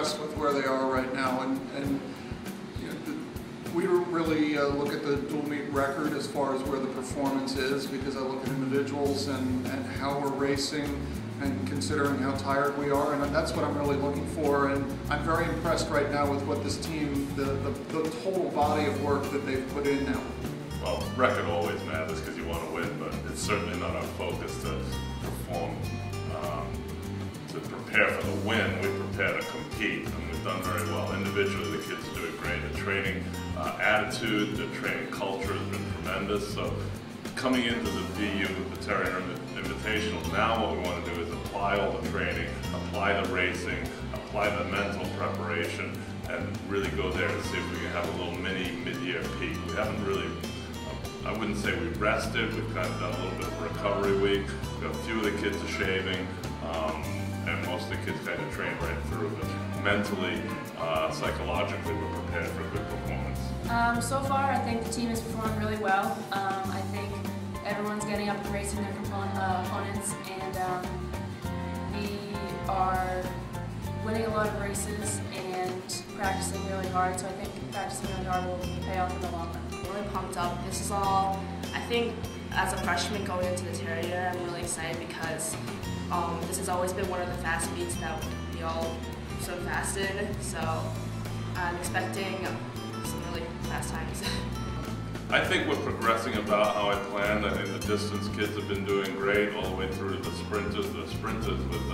impressed with where they are right now, and you know, we really look at the dual meet record as far as where the performance is, because I look at individuals and how we're racing and considering how tired we are, and that's what I'm really looking for. And I'm very impressed right now with what this team, the total body of work that they've put in now. Well, record always matters because you want to win, but it's certainly not our focus to perform, to prepare for the win. We prepare to compete, and we've done very well. Individually, the kids are doing great. The training attitude, the training culture has been tremendous. So coming into the BU, the Terrier Invitational, now what we want to do is apply all the training, apply the racing, apply the mental preparation, and really go there and see if we can have a little mini mid-year peak. We haven't really, I wouldn't say we rested, we've kind of done a little bit of a recovery week. A few of the kids are shaving, and most of the kids kind of train right through. But mentally, psychologically, we're prepared for a good performance. So far, I think the team has performed really well. I think everyone's getting up and racing their opponents, and we are winning a lot of races and practicing really hard. So I think practicing really hard will pay off in the long run. I'm really pumped up. This is all, I think, as a freshman going into the Terrier, I'm really excited because this has always been one of the fast meets that we all swim fast in. So I'm expecting some really fast times. I think we're progressing about how I planned. I think the distance kids have been doing great all the way through to the sprinters. The sprinters with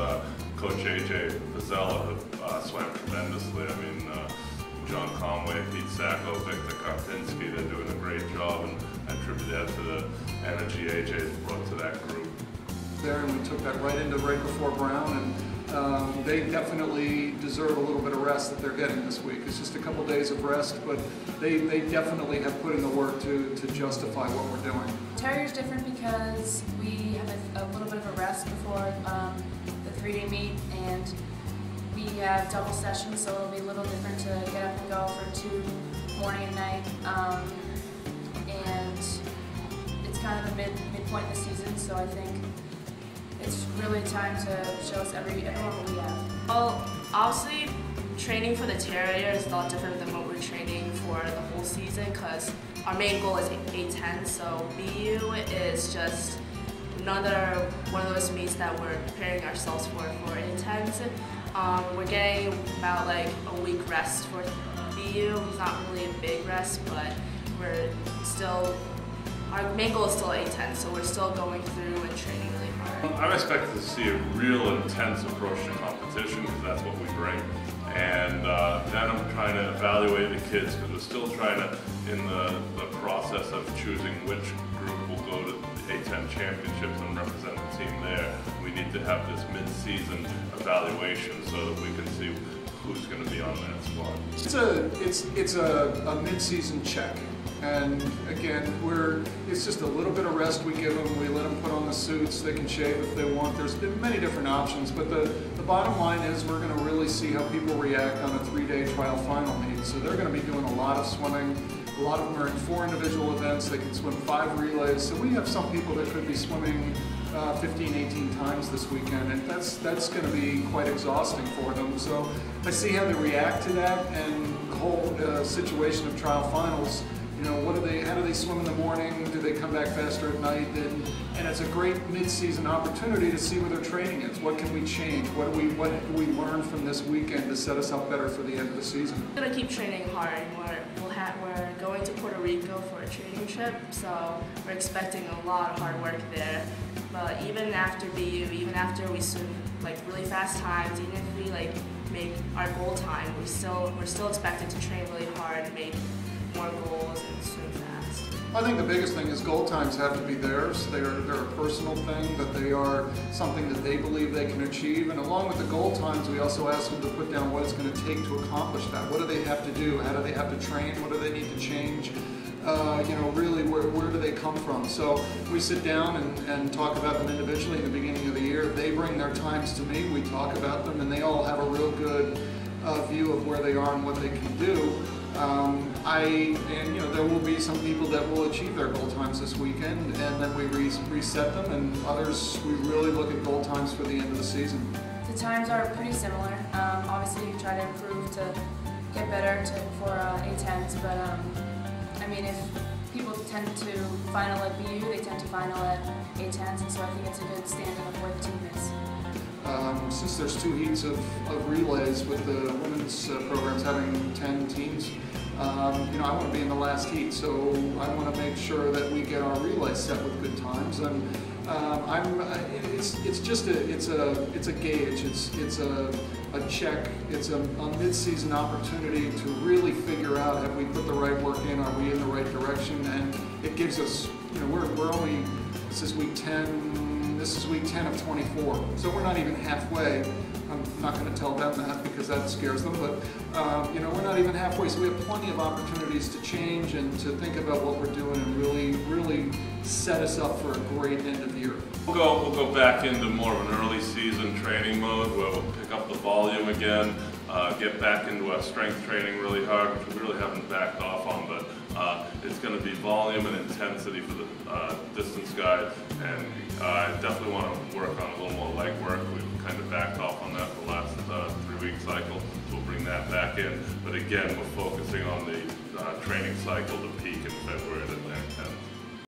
Coach AJ Pizzella have swam tremendously. I mean, John Conway, Pete Sacco, Victor Karpinski, they're doing a great job, and I attribute that to the energy AJ brought to that group. There, and we took that right before Brown, and they definitely deserve a little bit of rest that they're getting this week. It's just a couple days of rest, but they definitely have put in the work to justify what we're doing. Terrier's different because we have a little bit of a rest before the 3-day meet, and we have double sessions, so it'll be a little different to get up and go for 2 morning and night. And it's kind of the midpoint of the season, so I think it's really time to show us everyone what we have. Well, obviously, training for the Terrier is a lot different than what we're training for the whole season because our main goal is 8-10, so BU is just another one of those meets that we're preparing ourselves for 8-10s. We're getting about like a week rest for BU. It's not really a big rest, but we're still, our main goal is still 8-10, so we're still going through and training really hard. I'm expecting to see a real intense approach to competition because that's what we bring. And then I'm trying to evaluate the kids because we're still trying to, in the process of choosing which group will go to the A10 championships and represent the team there, we need to have this mid-season evaluation so that we can see who's going to be on that squad. It's a mid-season check. And again, it's just a little bit of rest we give them. We let them put on the suits. They can shave if they want. There's many different options, but the bottom line is we're going to really see how people react on a 3-day trial final meet. So they're going to be doing a lot of swimming. A lot of them are in 4 individual events. They can swim 5 relays. So we have some people that could be swimming 15, 18 times this weekend, and that's going to be quite exhausting for them. So I see how they react to that, and the whole situation of trial finals. You know, how do they swim in the morning? Do they come back faster at night? And it's a great mid-season opportunity to see where their training is. What can we change? What do we learn from this weekend to set us up better for the end of the season? We're going to keep training hard. We're going to Puerto Rico for a training trip, so we're expecting a lot of hard work there. But even after BU, even after we swim like really fast times, even if we like make our goal time, we're still expected to train really hard and make more goals and swim fast. I think the biggest thing is goal times have to be theirs. They're a personal thing, that they are something that they believe they can achieve. And along with the goal times, we also ask them to put down what it's going to take to accomplish that. What do they have to do? How do they have to train? What do they need to change? You know, really, where do they come from? So we sit down and talk about them individually in the beginning of the year. They bring their times to me, we talk about them, and they all have a real good view of where they are and what they can do. And you know, there will be some people that will achieve their goal times this weekend, and then we reset them, and others we really look at goal times for the end of the season. The times are pretty similar. Obviously, we try to improve to get better for A10s, but I mean, if people tend to final at BU, they tend to final at A10s, and so I think it's a good standing of where the team is. Since there's 2 heats of relays with the women's programs having 10 teams, you know, I want to be in the last heat, so I want to make sure that we get our relay set with good times. And it's just a gauge. It's a check. It's a mid-season opportunity to really figure out, have we put the right work in? Are we in the right direction? And it gives us, you know, we're only, this is week 10. This is week 10 of 24, so we're not even halfway. I'm not going to tell them that because that scares them, but you know, we're not even halfway, so we have plenty of opportunities to change and to think about what we're doing and really set us up for a great end of the year. We'll go back into more of an early season training mode where we'll pick up the volume again, get back into our strength training really hard, which we really haven't backed off on, but it's going to be volume and intensity for the distance guide, and I definitely want to work on a little more leg work. We've kind of backed off on that the last 3-week cycle, so we'll bring that back in. But again, we're focusing on the training cycle to peak in February at Atlantic 10.